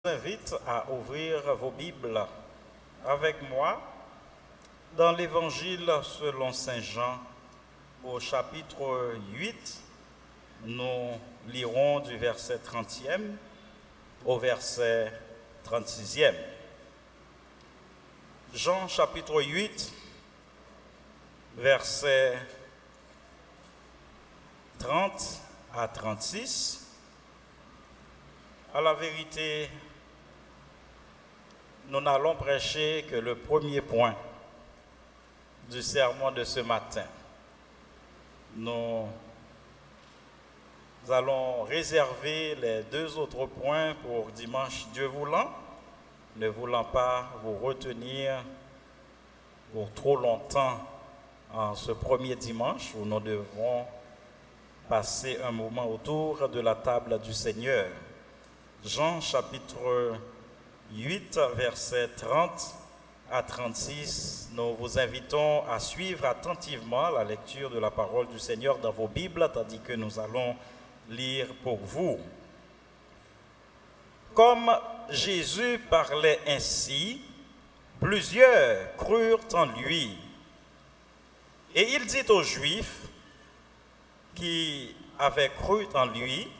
Invite à ouvrir vos Bibles avec moi dans l'Évangile selon Saint Jean au chapitre 8. Nous lirons du verset 30e au verset 36e. Jean chapitre 8, versets 30 à 36. À la vérité, nous n'allons prêcher que le premier point du sermon de ce matin. Nous allons réserver les deux autres points pour dimanche, Dieu voulant, ne voulant pas vous retenir pour trop longtemps en ce premier dimanche où nous devons passer un moment autour de la table du Seigneur. Jean chapitre 8, versets 30 à 36, nous vous invitons à suivre attentivement la lecture de la parole du Seigneur dans vos Bibles, tandis que nous allons lire pour vous. Comme Jésus parlait ainsi, plusieurs crurent en lui. Et il dit aux Juifs qui avaient cru en lui: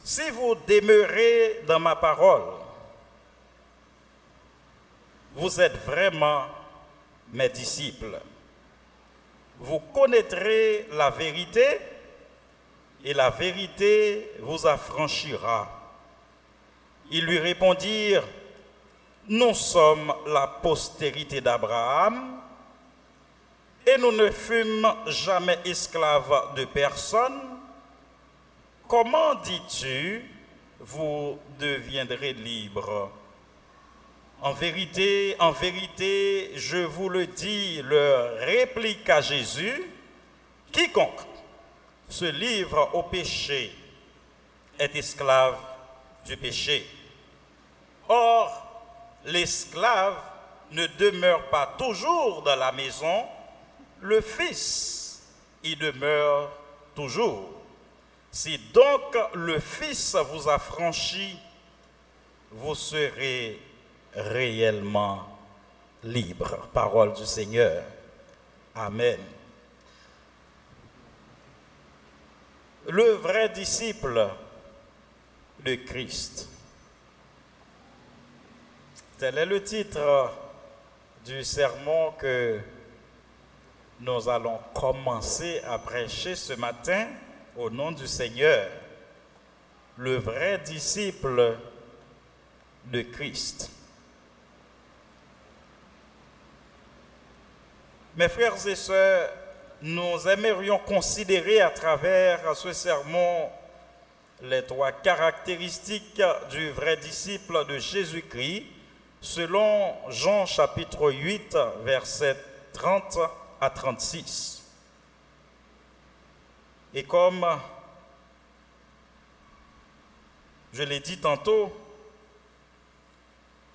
si vous demeurez dans ma parole, vous êtes vraiment mes disciples. Vous connaîtrez la vérité et la vérité vous affranchira. Ils lui répondirent: nous sommes la postérité d'Abraham et nous ne fûmes jamais esclaves de personne. Comment dis-tu, vous deviendrez libres? En vérité, je vous le dis, leur répliqua Jésus, quiconque se livre au péché est esclave du péché. Or, l'esclave ne demeure pas toujours dans la maison, le Fils y demeure toujours. Si donc le Fils vous affranchit, vous serez réellement libre. Parole du Seigneur. Amen. Le vrai disciple de Christ. Tel est le titre du sermon que nous allons commencer à prêcher ce matin. Au nom du Seigneur, le vrai disciple de Christ. Mes frères et sœurs, nous aimerions considérer à travers ce sermon les trois caractéristiques du vrai disciple de Jésus-Christ, selon Jean chapitre 8, versets 30 à 36. Et comme je l'ai dit tantôt,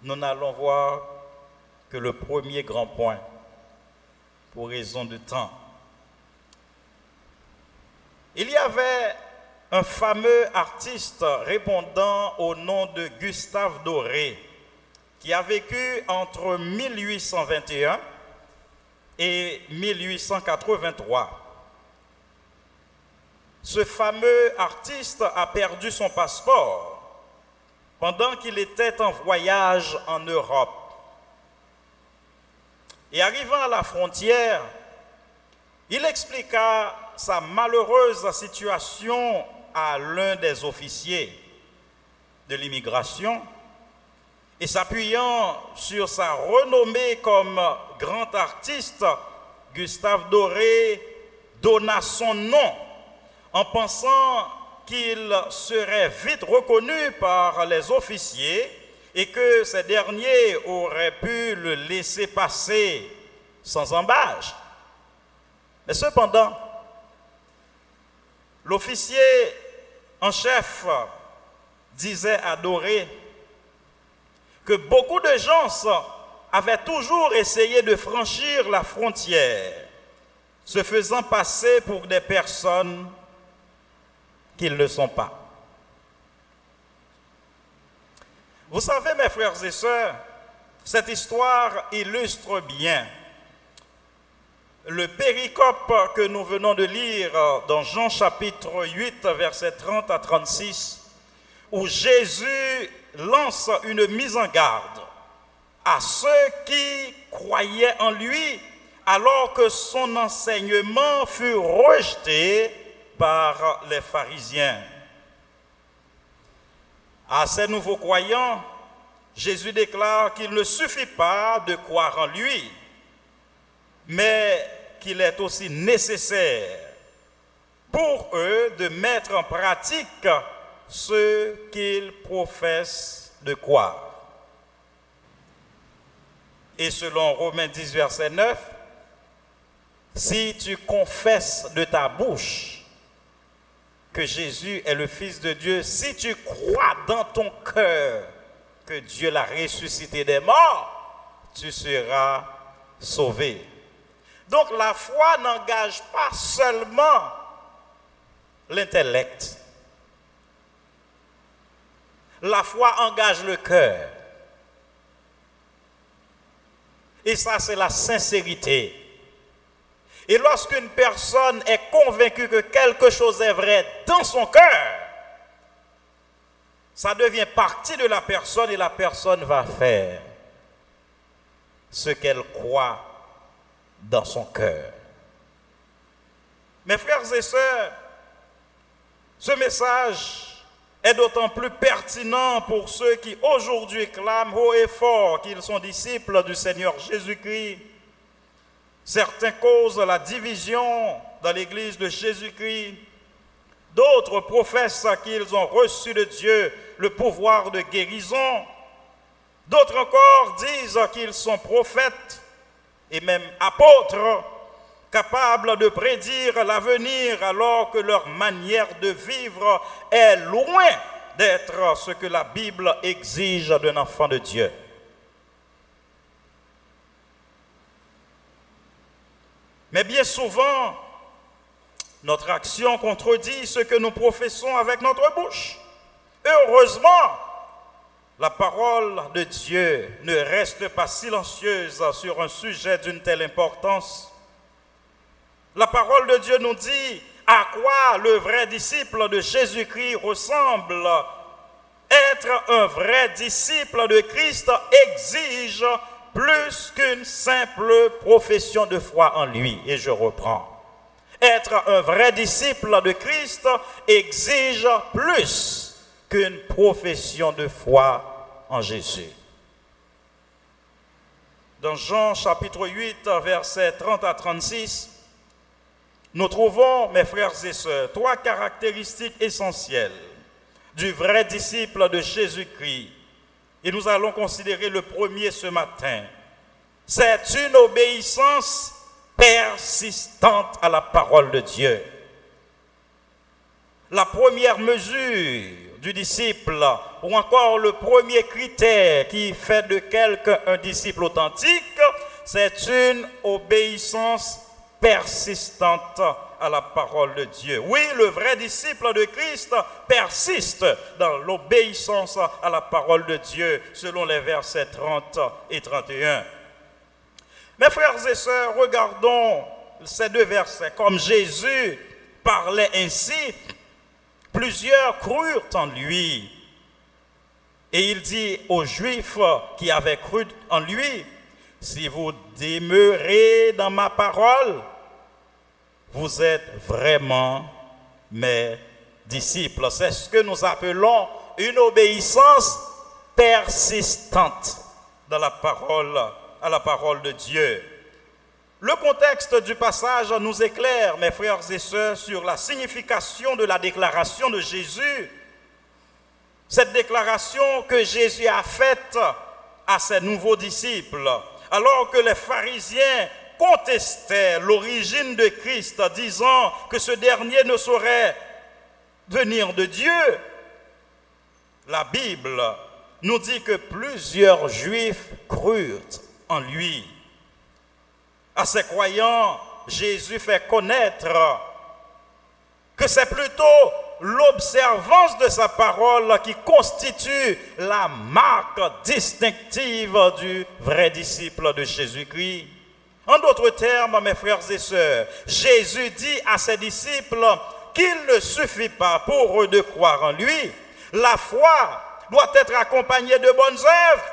nous n'allons voir que le premier grand point, pour raison de temps. Il y avait un fameux artiste répondant au nom de Gustave Doré, qui a vécu entre 1821 et 1883. Ce fameux artiste a perdu son passeport pendant qu'il était en voyage en Europe. Et arrivant à la frontière, il expliqua sa malheureuse situation à l'un des officiers de l'immigration et s'appuyant sur sa renommée comme grand artiste, Gustave Doré donna son nom en pensant qu'il serait vite reconnu par les officiers et que ces derniers auraient pu le laisser passer sans embâche. Mais cependant, l'officier en chef disait à Doré que beaucoup de gens avaient toujours essayé de franchir la frontière, se faisant passer pour des personnes qu'ils ne sont pas. Vous savez, mes frères et sœurs, cette histoire illustre bien le péricope que nous venons de lire dans Jean chapitre 8, versets 30 à 36, où Jésus lance une mise en garde à ceux qui croyaient en lui alors que son enseignement fut rejeté par les pharisiens. À ces nouveaux croyants, Jésus déclare qu'il ne suffit pas de croire en lui, mais qu'il est aussi nécessaire pour eux de mettre en pratique ce qu'ils professent de croire. Et selon Romains 10, verset 9, si tu confesses de ta bouche que Jésus est le Fils de Dieu, si tu crois dans ton cœur que Dieu l'a ressuscité des morts, tu seras sauvé. Donc la foi n'engage pas seulement l'intellect. La foi engage le cœur. Et ça, c'est la sincérité. Et lorsqu'une personne est convaincue que quelque chose est vrai dans son cœur, ça devient partie de la personne et la personne va faire ce qu'elle croit dans son cœur. Mes frères et sœurs, ce message est d'autant plus pertinent pour ceux qui aujourd'hui clament haut et fort qu'ils sont disciples du Seigneur Jésus-Christ. Certains causent la division dans l'Église de Jésus-Christ. D'autres professent qu'ils ont reçu de Dieu le pouvoir de guérison. D'autres encore disent qu'ils sont prophètes et même apôtres, capables de prédire l'avenir alors que leur manière de vivre est loin d'être ce que la Bible exige d'un enfant de Dieu. Mais bien souvent, notre action contredit ce que nous professons avec notre bouche. Heureusement, la parole de Dieu ne reste pas silencieuse sur un sujet d'une telle importance. La parole de Dieu nous dit à quoi le vrai disciple de Jésus-Christ ressemble. Être un vrai disciple de Christ exige plus qu'une simple profession de foi en lui. Et je reprends. Être un vrai disciple de Christ exige plus qu'une profession de foi en Jésus. Dans Jean chapitre 8, versets 30 à 36, nous trouvons, mes frères et sœurs, trois caractéristiques essentielles du vrai disciple de Jésus-Christ. Et nous allons considérer le premier ce matin. C'est une obéissance persistante à la parole de Dieu. La première mesure du disciple, ou encore le premier critère qui fait de quelqu'un un disciple authentique, c'est une obéissance persistante à la parole de Dieu. Oui, le vrai disciple de Christ persiste dans l'obéissance à la parole de Dieu, selon les versets 30 et 31. Mes frères et sœurs, regardons ces deux versets. Comme Jésus parlait ainsi, plusieurs crurent en lui. Et il dit aux Juifs qui avaient cru en lui, « Si vous demeurez dans ma parole, vous êtes vraiment mes disciples. » C'est ce que nous appelons une obéissance persistante dans la parole, à la parole de Dieu. Le contexte du passage nous éclaire, mes frères et sœurs, sur la signification de la déclaration de Jésus. Cette déclaration que Jésus a faite à ses nouveaux disciples, alors que les pharisiens contestaient l'origine de Christ, disant que ce dernier ne saurait venir de Dieu. La Bible nous dit que plusieurs Juifs crurent en lui. À ces croyants, Jésus fait connaître que c'est plutôt l'observance de sa parole qui constitue la marque distinctive du vrai disciple de Jésus-Christ. En d'autres termes, mes frères et sœurs, Jésus dit à ses disciples qu'il ne suffit pas pour eux de croire en lui. La foi doit être accompagnée de bonnes œuvres.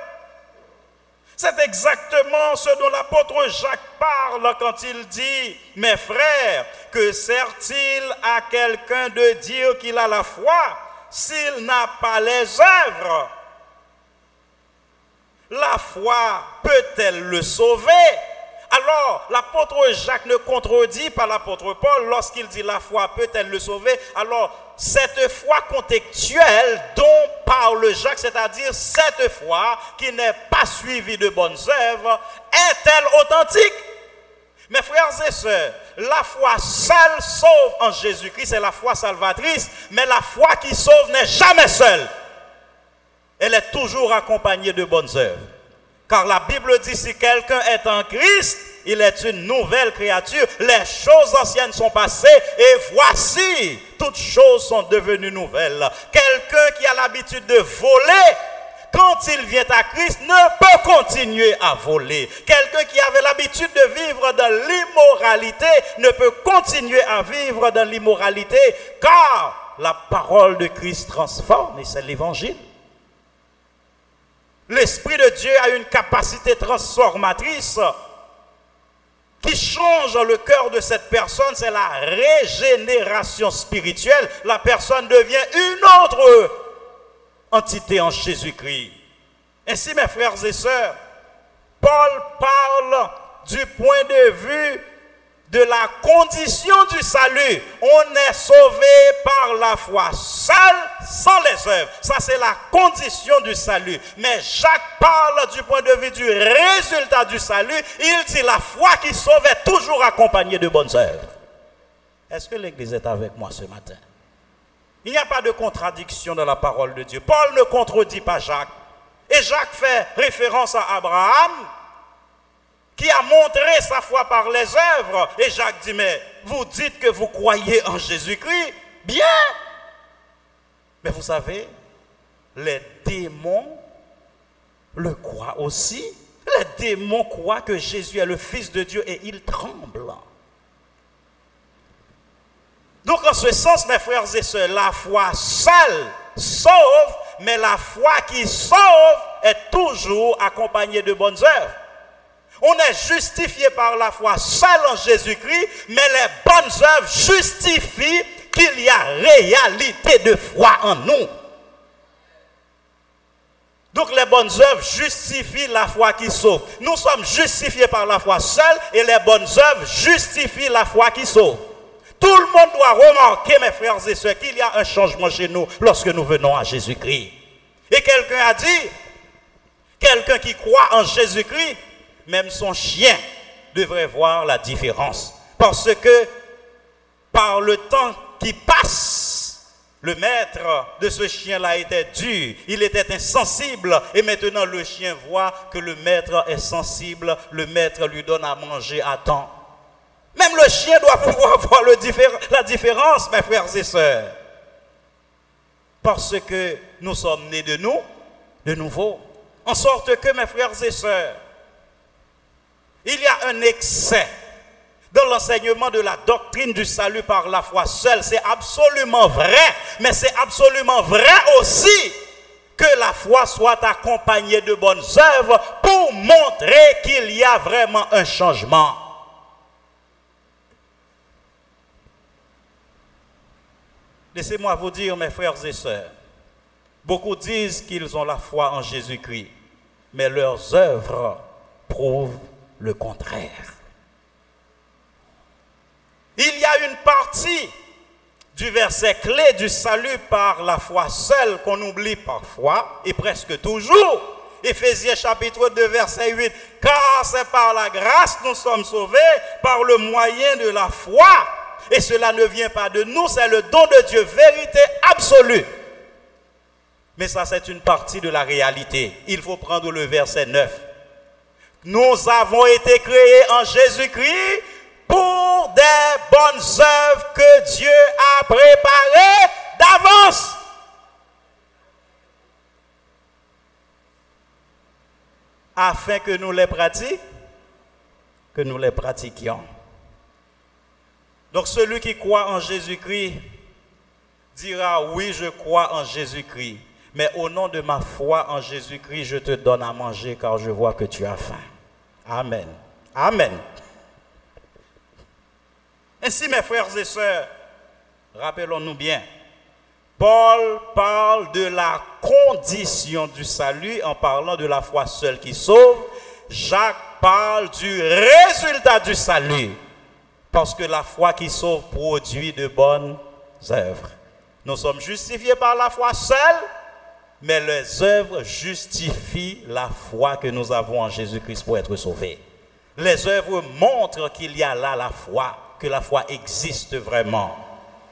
C'est exactement ce dont l'apôtre Jacques parle quand il dit « Mes frères, que sert-il à quelqu'un de dire qu'il a la foi s'il n'a pas les œuvres? La foi peut-elle le sauver ?» Alors, l'apôtre Jacques ne contredit pas l'apôtre Paul lorsqu'il dit « La foi peut-elle le sauver ?» Alors, cette foi contextuelle dont parle Jacques, c'est-à-dire cette foi qui n'est pas suivie de bonnes œuvres, est-elle authentique? Mes frères et sœurs, la foi seule sauve en Jésus-Christ, c'est la foi salvatrice, mais la foi qui sauve n'est jamais seule. Elle est toujours accompagnée de bonnes œuvres. Car la Bible dit, si quelqu'un est en Christ, il est une nouvelle créature. Les choses anciennes sont passées et voici, toutes choses sont devenues nouvelles. Quelqu'un qui a l'habitude de voler, quand il vient à Christ, ne peut continuer à voler. Quelqu'un qui avait l'habitude de vivre dans l'immoralité ne peut continuer à vivre dans l'immoralité, car la parole de Christ transforme et c'est l'évangile. L'Esprit de Dieu a une capacité transformatrice qui change le cœur de cette personne, c'est la régénération spirituelle. La personne devient une autre entité en Jésus-Christ. Ainsi, mes frères et sœurs, Paul parle du point de vue de la condition du salut. On est sauvé par la foi seule, sans les œuvres. Ça, c'est la condition du salut. Mais Jacques parle du point de vue du résultat du salut. Il dit la foi qui sauve est toujours accompagnée de bonnes œuvres. Est-ce que l'Église est avec moi ce matin? Il n'y a pas de contradiction dans la parole de Dieu. Paul ne contredit pas Jacques. Et Jacques fait référence à Abraham, qui a montré sa foi par les œuvres. Et Jacques dit, mais vous dites que vous croyez en Jésus-Christ? Bien. Mais vous savez, les démons le croient aussi. Les démons croient que Jésus est le Fils de Dieu et ils tremblent. Donc en ce sens, mes frères et sœurs, la foi seule sauve, mais la foi qui sauve est toujours accompagnée de bonnes œuvres. On est justifié par la foi seule en Jésus-Christ, mais les bonnes œuvres justifient qu'il y a réalité de foi en nous. Donc les bonnes œuvres justifient la foi qui sauve. Nous sommes justifiés par la foi seule et les bonnes œuvres justifient la foi qui sauve. Tout le monde doit remarquer, mes frères et sœurs, qu'il y a un changement chez nous lorsque nous venons à Jésus-Christ. Et quelqu'un a dit, quelqu'un qui croit en Jésus-Christ, même son chien devrait voir la différence. Parce que par le temps qui passe, le maître de ce chien-là était dur, il était insensible. Et maintenant le chien voit que le maître est sensible, le maître lui donne à manger à temps. Même le chien doit pouvoir voir la différence, mes frères et sœurs. Parce que nous sommes nés de nouveau. En sorte que, mes frères et sœurs, il y a un excès dans l'enseignement de la doctrine du salut par la foi seule. C'est absolument vrai, mais c'est absolument vrai aussi que la foi soit accompagnée de bonnes œuvres pour montrer qu'il y a vraiment un changement. Laissez-moi vous dire, mes frères et sœurs, beaucoup disent qu'ils ont la foi en Jésus-Christ, mais leurs œuvres prouvent le contraire. Il y a une partie du verset clé du salut par la foi seule qu'on oublie parfois et presque toujours. Éphésiens chapitre 2 verset 8. Car c'est par la grâce nous sommes sauvés par le moyen de la foi. Et cela ne vient pas de nous, c'est le don de Dieu, vérité absolue. Mais ça c'est une partie de la réalité. Il faut prendre le verset 9. Nous avons été créés en Jésus-Christ pour des bonnes œuvres que Dieu a préparées d'avance. Afin que nous les pratiquions. Donc celui qui croit en Jésus-Christ dira oui, je crois en Jésus-Christ, mais au nom de ma foi en Jésus-Christ, je te donne à manger car je vois que tu as faim. Amen. Amen. Ainsi, mes frères et sœurs, rappelons-nous bien, Paul parle de la condition du salut en parlant de la foi seule qui sauve. Jacques parle du résultat du salut, parce que la foi qui sauve produit de bonnes œuvres. Nous sommes justifiés par la foi seule, mais les œuvres justifient la foi que nous avons en Jésus-Christ pour être sauvés. Les œuvres montrent qu'il y a là la foi, que la foi existe vraiment.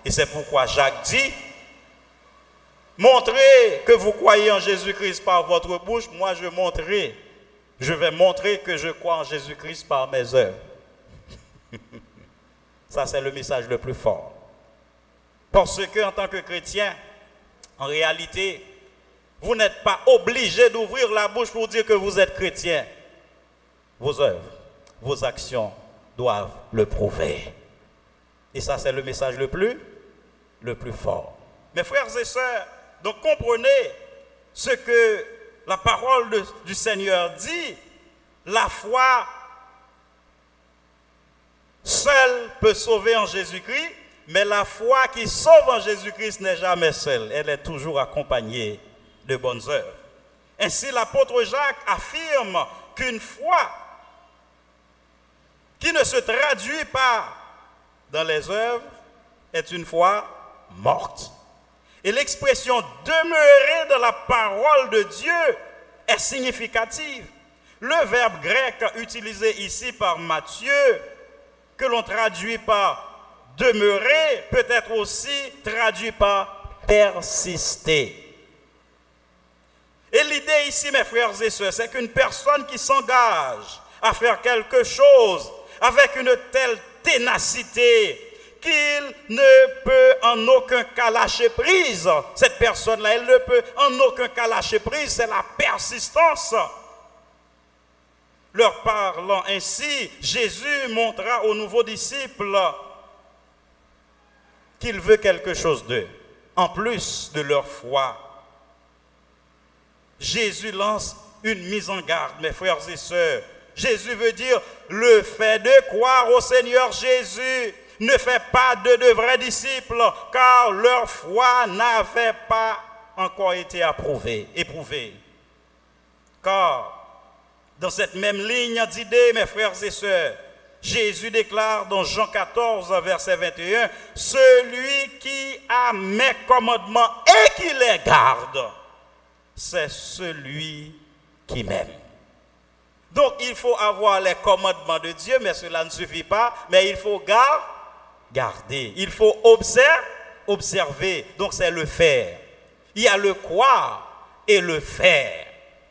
Et c'est pourquoi Jacques dit, montrez que vous croyez en Jésus-Christ par votre bouche, moi je vais montrer que je crois en Jésus-Christ par mes œuvres. Ça, c'est le message le plus fort. Parce que, en tant que chrétien, en réalité, vous n'êtes pas obligé d'ouvrir la bouche pour dire que vous êtes chrétien. Vos œuvres, vos actions doivent le prouver. Et ça, c'est le message le plus fort. Mes frères et sœurs, donc comprenez ce que la parole du Seigneur dit. La foi seule peut sauver en Jésus-Christ, mais la foi qui sauve en Jésus-Christ n'est jamais seule. Elle est toujours accompagnée de bonnes œuvres. Ainsi, l'apôtre Jacques affirme qu'une foi qui ne se traduit pas dans les œuvres est une foi morte. Et l'expression « demeurer dans la parole de Dieu » est significative. Le verbe grec utilisé ici par Matthieu, que l'on traduit par « demeurer », peut être aussi traduit par « persister ». Et l'idée ici, mes frères et sœurs, c'est qu'une personne qui s'engage à faire quelque chose avec une telle ténacité qu'il ne peut en aucun cas lâcher prise. Cette personne-là, elle ne peut en aucun cas lâcher prise, c'est la persistance. Leur parlant ainsi, Jésus montra aux nouveaux disciples qu'il veut quelque chose d'eux, en plus de leur foi. Jésus lance une mise en garde, mes frères et sœurs. Jésus veut dire, le fait de croire au Seigneur Jésus ne fait pas de vrais disciples, car leur foi n'avait pas encore été éprouvée. Car, dans cette même ligne d'idées, mes frères et sœurs, Jésus déclare dans Jean 14, verset 21, « Celui qui a mes commandements et qui les garde, c'est celui qui m'aime. » Donc, il faut avoir les commandements de Dieu, mais cela ne suffit pas, mais il faut garder. Il faut observer. Donc, c'est le faire. Il y a le croire et le faire.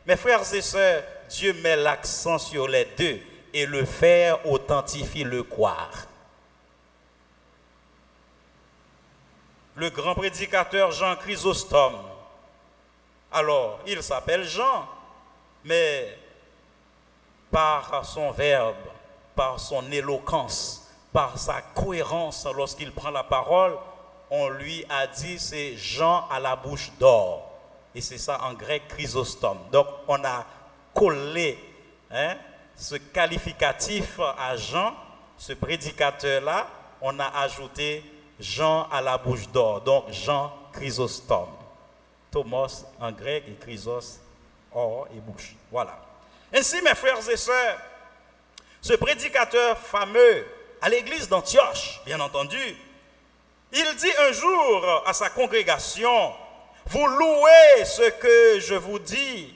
Mes frères et sœurs, Dieu met l'accent sur les deux et le faire authentifie le croire. Le grand prédicateur Jean Chrysostome, alors, il s'appelle Jean, mais par son verbe, par son éloquence, par sa cohérence lorsqu'il prend la parole, on lui a dit c'est Jean à la bouche d'or. Et c'est ça en grec Chrysostome. Donc on a collé ce qualificatif à Jean, ce prédicateur-là, on a ajouté Jean à la bouche d'or. Donc Jean Chrysostome. Thomas en grec et Chrysos, or et bouche. Voilà. Ainsi, mes frères et sœurs, ce prédicateur fameux à l'église d'Antioche, bien entendu, il dit un jour à sa congrégation, « Vous louez ce que je vous dis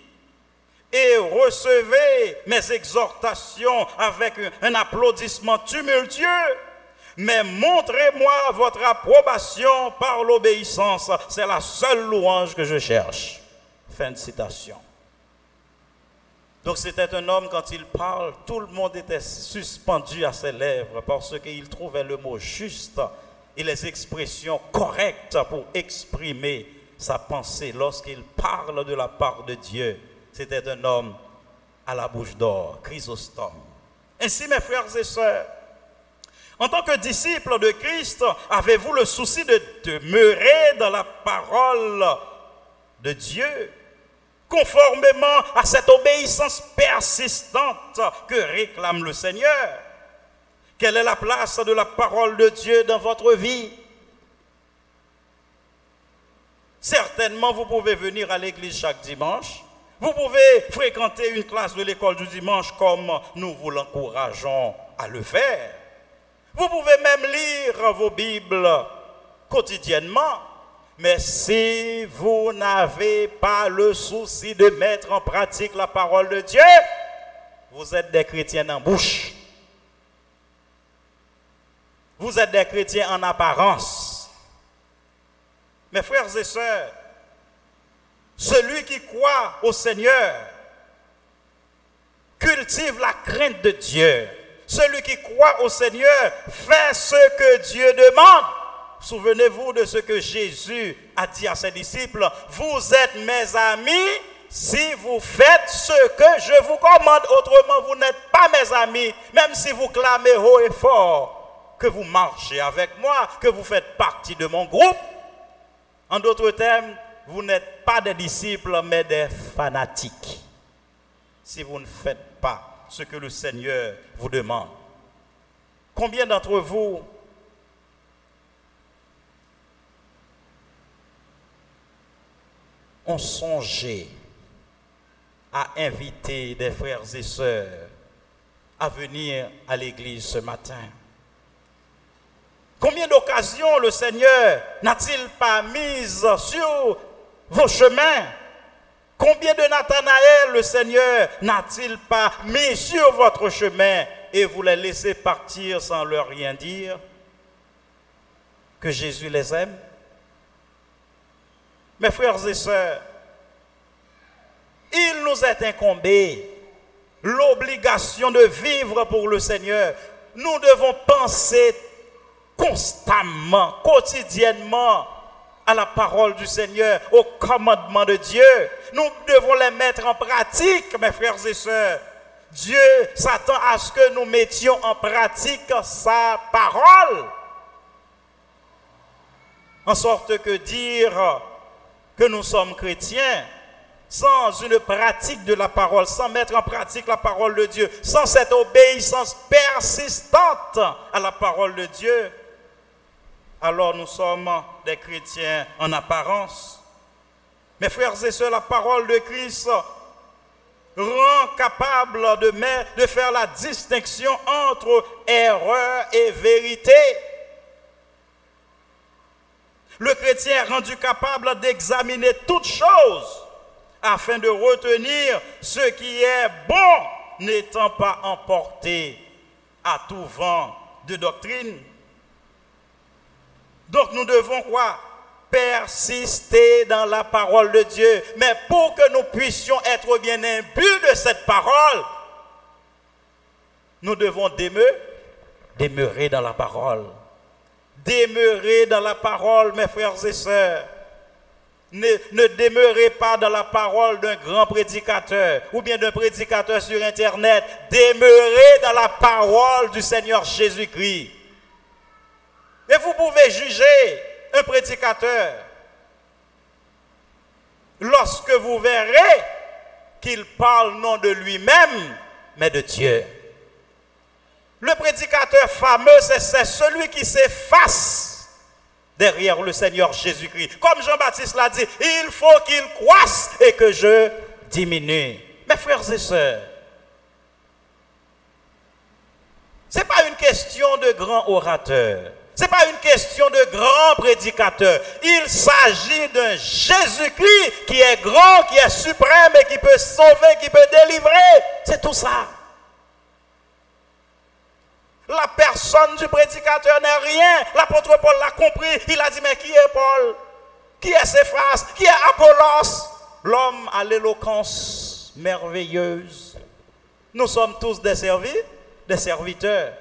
et recevez mes exhortations avec un applaudissement tumultueux, mais montrez-moi votre approbation par l'obéissance. C'est la seule louange que je cherche. » Fin de citation. Donc c'était un homme, quand il parle, tout le monde était suspendu à ses lèvres parce qu'il trouvait le mot juste et les expressions correctes pour exprimer sa pensée lorsqu'il parle de la part de Dieu. C'était un homme à la bouche d'or, Chrysostome. Ainsi, mes frères et sœurs, en tant que disciples de Christ, avez-vous le souci de demeurer dans la parole de Dieu, conformément à cette obéissance persistante que réclame le Seigneur? Quelle est la place de la parole de Dieu dans votre vie? Certainement, vous pouvez venir à l'église chaque dimanche. Vous pouvez fréquenter une classe de l'école du dimanche comme nous vous l'encourageons à le faire. Vous pouvez même lire vos Bibles quotidiennement. Mais si vous n'avez pas le souci de mettre en pratique la parole de Dieu, vous êtes des chrétiens en bouche. Vous êtes des chrétiens en apparence. Mes frères et sœurs, celui qui croit au Seigneur cultive la crainte de Dieu. Celui qui croit au Seigneur fait ce que Dieu demande. Souvenez-vous de ce que Jésus a dit à ses disciples. Vous êtes mes amis si vous faites ce que je vous commande. Autrement, vous n'êtes pas mes amis, même si vous clamez haut et fort que vous marchez avec moi, que vous faites partie de mon groupe. En d'autres termes, vous n'êtes pas des disciples, mais des fanatiques. Si vous ne faites pas ce que le Seigneur vous demande. Combien d'entre vous ont songé à inviter des frères et sœurs à venir à l'église ce matin? Combien d'occasions le Seigneur n'a-t-il pas mises sur vos chemins? Combien de Nathanaël le Seigneur n'a-t-il pas mis sur votre chemin et vous les laissez partir sans leur rien dire? Que Jésus les aime? Mes frères et sœurs, il nous est incombé l'obligation de vivre pour le Seigneur. Nous devons penser constamment, quotidiennement à la parole du Seigneur, aux commandements de Dieu. Nous devons les mettre en pratique, mes frères et sœurs. Dieu s'attend à ce que nous mettions en pratique sa parole. En sorte que dire que nous sommes chrétiens sans une pratique de la parole, sans mettre en pratique la parole de Dieu, sans cette obéissance persistante à la parole de Dieu, alors nous sommes des chrétiens en apparence. Mes frères et sœurs, la parole de Christ rend capable de faire la distinction entre erreur et vérité. Le chrétien est rendu capable d'examiner toutes choses afin de retenir ce qui est bon, n'étant pas emporté à tout vent de doctrine. Donc nous devons quoi? Persister dans la parole de Dieu. Mais pour que nous puissions être bien imbus de cette parole, nous devons demeurer dans la parole. Demeurer dans la parole, mes frères et sœurs. Ne demeurez pas dans la parole d'un grand prédicateur ou bien d'un prédicateur sur Internet. Demeurez dans la parole du Seigneur Jésus-Christ. Et vous pouvez juger un prédicateur lorsque vous verrez qu'il parle non de lui-même, mais de Dieu. Le prédicateur fameux, c'est celui qui s'efface derrière le Seigneur Jésus-Christ. Comme Jean-Baptiste l'a dit, il faut qu'il croisse et que je diminue. Mes frères et sœurs, ce n'est pas une question de grand orateur. Ce n'est pas une question de grand prédicateur. Il s'agit d'un Jésus-Christ qui est grand, qui est suprême et qui peut sauver, qui peut délivrer. C'est tout ça. La personne du prédicateur n'est rien. L'apôtre Paul l'a compris. Il a dit, mais qui est Paul? Qui est Céphas? Qui est Apollos? L'homme à l'éloquence merveilleuse. Nous sommes tous des serviteurs.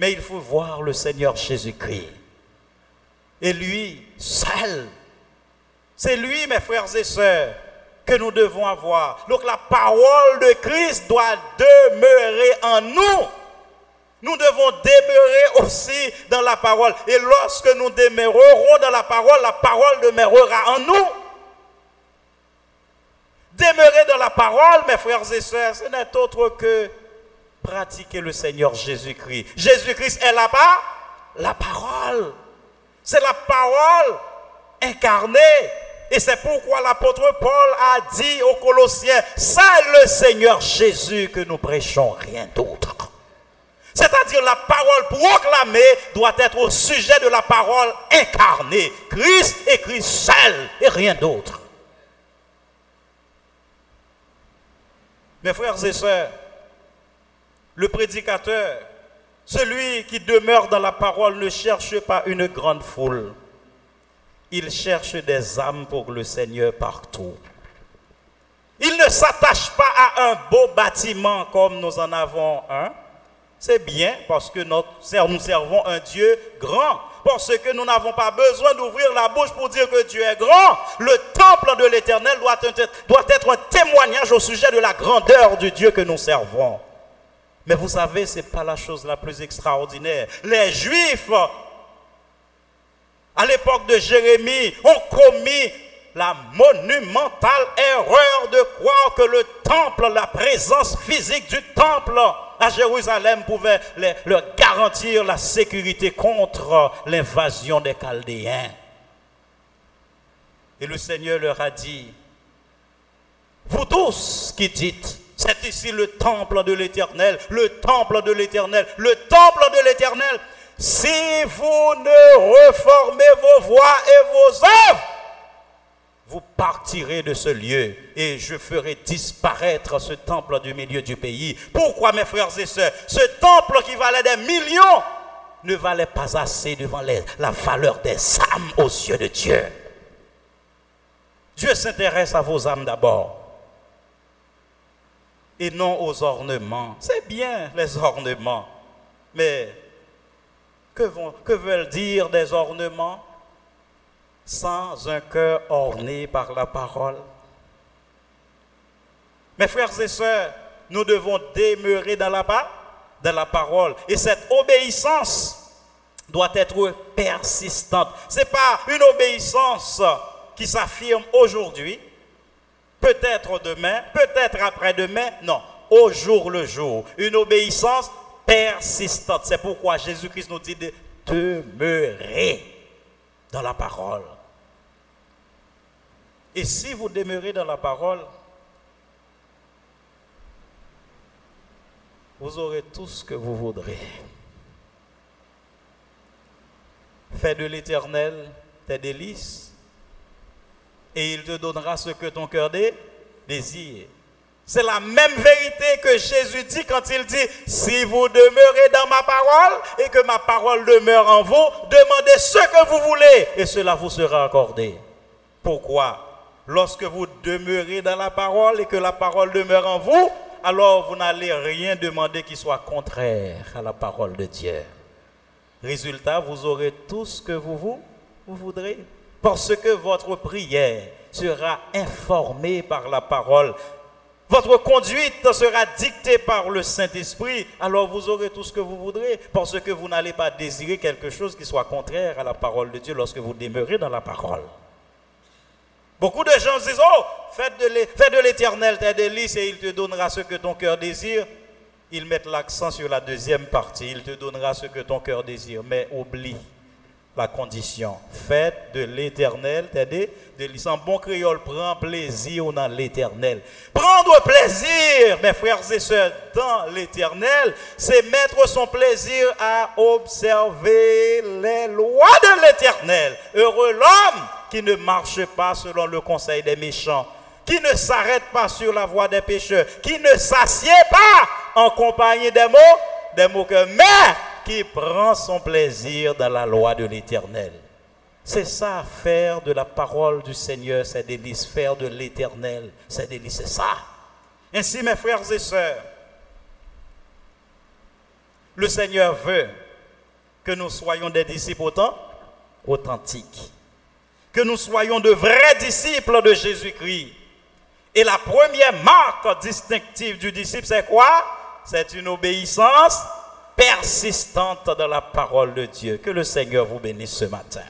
Mais il faut voir le Seigneur Jésus-Christ. Et lui, seul. C'est lui, mes frères et sœurs, que nous devons avoir. Donc la parole de Christ doit demeurer en nous. Nous devons demeurer aussi dans la parole. Et lorsque nous demeurerons dans la parole demeurera en nous. Demeurer dans la parole, mes frères et sœurs, ce n'est autre que pratiquer le Seigneur Jésus-Christ. Jésus-Christ est là-bas, la parole. C'est la parole incarnée. Et c'est pourquoi l'apôtre Paul a dit aux Colossiens, c'est le Seigneur Jésus que nous prêchons, rien d'autre. C'est-à-dire la parole proclamée doit être au sujet de la parole incarnée. Christ et Christ seul et rien d'autre. Mes frères et sœurs, le prédicateur, celui qui demeure dans la parole ne cherche pas une grande foule. Il cherche des âmes pour le Seigneur partout. Il ne s'attache pas à un beau bâtiment comme nous en avons un. C'est bien parce que nous servons un Dieu grand. Parce que nous n'avons pas besoin d'ouvrir la bouche pour dire que Dieu est grand. Le temple de l'Éternel doit être un témoignage au sujet de la grandeur du Dieu que nous servons. Mais vous savez, ce n'est pas la chose la plus extraordinaire. Les Juifs, à l'époque de Jérémie, ont commis la monumentale erreur de croire que le temple, la présence physique du temple à Jérusalem pouvait leur garantir la sécurité contre l'invasion des Chaldéens. Et le Seigneur leur a dit, vous tous qui dites, c'est ici le temple de l'Éternel, le temple de l'Éternel, le temple de l'Éternel. Si vous ne reformez vos voies et vos œuvres, vous partirez de ce lieu et je ferai disparaître ce temple du milieu du pays. Pourquoi, mes frères et sœurs, ce temple qui valait des millions ne valait pas assez devant la valeur des âmes aux yeux de Dieu? Dieu s'intéresse à vos âmes d'abord et non aux ornements. C'est bien les ornements, mais que veulent dire des ornements sans un cœur orné par la parole? Mes frères et sœurs, nous devons demeurer dans la parole. Et cette obéissance doit être persistante. Ce n'est pas une obéissance qui s'affirme aujourd'hui, peut-être demain, peut-être après-demain. Non, au jour le jour. Une obéissance persistante. C'est pourquoi Jésus-Christ nous dit de demeurer dans la parole. Et si vous demeurez dans la parole, vous aurez tout ce que vous voudrez. Fais de l'Éternel tes délices, et il te donnera ce que ton cœur désire. C'est la même vérité que Jésus dit quand il dit, si vous demeurez dans ma parole et que ma parole demeure en vous, demandez ce que vous voulez et cela vous sera accordé. Pourquoi? Lorsque vous demeurez dans la parole et que la parole demeure en vous, alors vous n'allez rien demander qui soit contraire à la parole de Dieu. Résultat, vous aurez tout ce que vous voudrez. Parce que votre prière sera informée par la parole. Votre conduite sera dictée par le Saint-Esprit. Alors vous aurez tout ce que vous voudrez. Parce que vous n'allez pas désirer quelque chose qui soit contraire à la parole de Dieu lorsque vous demeurez dans la parole. Beaucoup de gens disent, oh, fais de l'Éternel tes délices et il te donnera ce que ton cœur désire. Ils mettent l'accent sur la deuxième partie, il te donnera ce que ton cœur désire. Mais oublie la condition. Faites de l'Éternel tes délices. En bon créole, prends plaisir dans l'Éternel. Prendre plaisir, mes frères et sœurs, dans l'Éternel, c'est mettre son plaisir à observer les lois de l'Éternel. Heureux l'homme qui ne marche pas selon le conseil des méchants, qui ne s'arrête pas sur la voie des pécheurs, qui ne s'assied pas en compagnie des moqueurs, mais qui prend son plaisir dans la loi de l'Éternel. C'est ça, faire de la parole du Seigneur ses délices, faire de l'Éternel ses délices, c'est ça. Ainsi, mes frères et sœurs, le Seigneur veut que nous soyons des disciples authentique. Que nous soyons de vrais disciples de Jésus-Christ. Et la première marque distinctive du disciple, c'est quoi? C'est une obéissance persistante dans la parole de Dieu. Que le Seigneur vous bénisse ce matin.